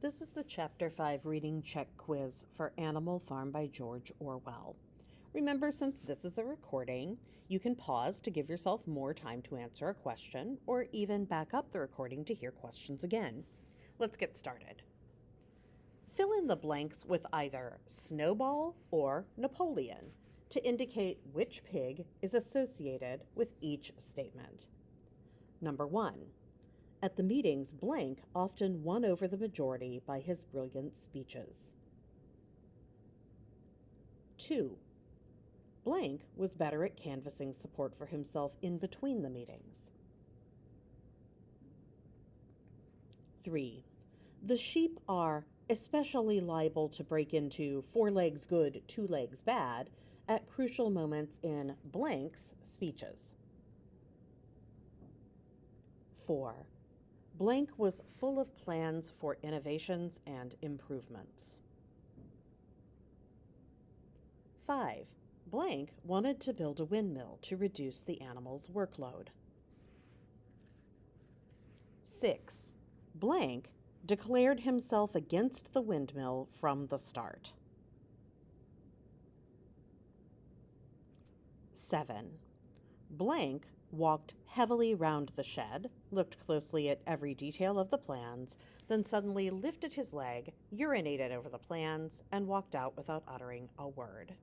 This is the Chapter 5 Reading Check Quiz for Animal Farm by George Orwell. Remember, since this is a recording, you can pause to give yourself more time to answer a question, or even back up the recording to hear questions again. Let's get started. Fill in the blanks with either Snowball or Napoleon to indicate which pig is associated with each statement. Number 1. At the meetings, blank often won over the majority by his brilliant speeches. 2. Blank was better at canvassing support for himself in between the meetings. 3. The sheep are especially liable to break into 4 legs good, 2 legs bad at crucial moments in blank's speeches. 4. Blank was full of plans for innovations and improvements. 5. Blank wanted to build a windmill to reduce the animal's workload. 6. Blank declared himself against the windmill from the start. 7. Blank walked heavily round the shed, looked closely at every detail of the plans, then suddenly lifted his leg, urinated over the plans, and walked out without uttering a word.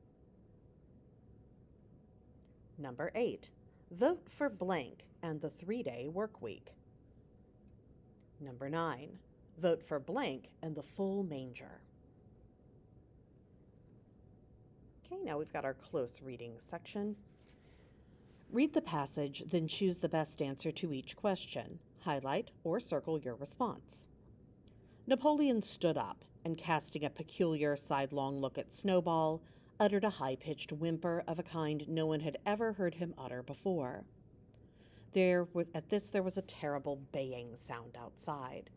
Number 8. Vote for blank and the 3-day work week. Number 9. Vote for blank and the full manger. Okay, now we've got our close reading section. Read the passage, then choose the best answer to each question. Highlight or circle your response. Napoleon stood up and, casting a peculiar sidelong look at Snowball, uttered a high-pitched whimper of a kind no one had ever heard him utter before. At this there was a terrible baying sound outside,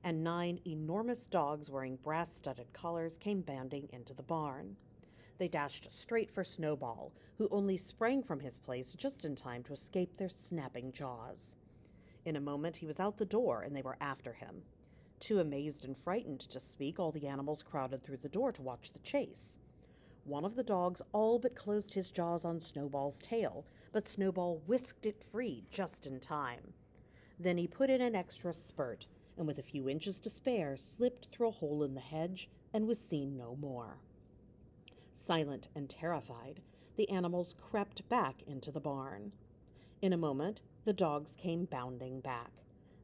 and 9 enormous dogs wearing brass-studded collars came bounding into the barn. They dashed straight for Snowball, who only sprang from his place just in time to escape their snapping jaws. In a moment he was out the door, and they were after him. Too amazed and frightened to speak, all the animals crowded through the door to watch the chase. One of the dogs all but closed his jaws on Snowball's tail, but Snowball whisked it free just in time. Then he put in an extra spurt, and with a few inches to spare, slipped through a hole in the hedge and was seen no more. Silent and terrified, the animals crept back into the barn. In a moment, the dogs came bounding back.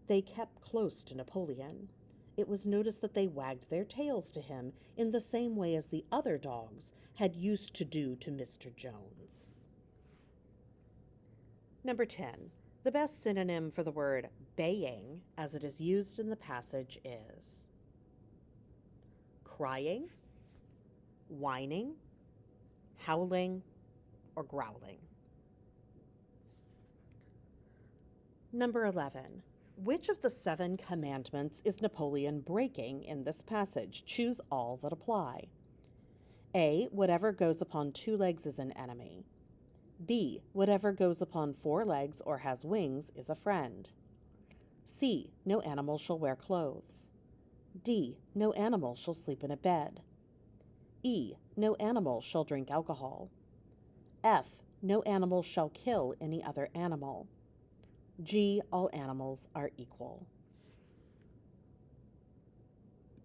They kept close to Napoleon. It was noticed that they wagged their tails to him in the same way as the other dogs had used to do to Mr. Jones. Number 10. The best synonym for the word baying, as it is used in the passage, is crying, whining, howling, or growling. Number 11. Which of the 7 commandments is Napoleon breaking in this passage? Choose all that apply. A. Whatever goes upon 2 legs is an enemy. B. Whatever goes upon 4 legs or has wings is a friend. C. No animal shall wear clothes. D. No animal shall sleep in a bed. E. No animal shall drink alcohol. F. No animal shall kill any other animal. G. All animals are equal.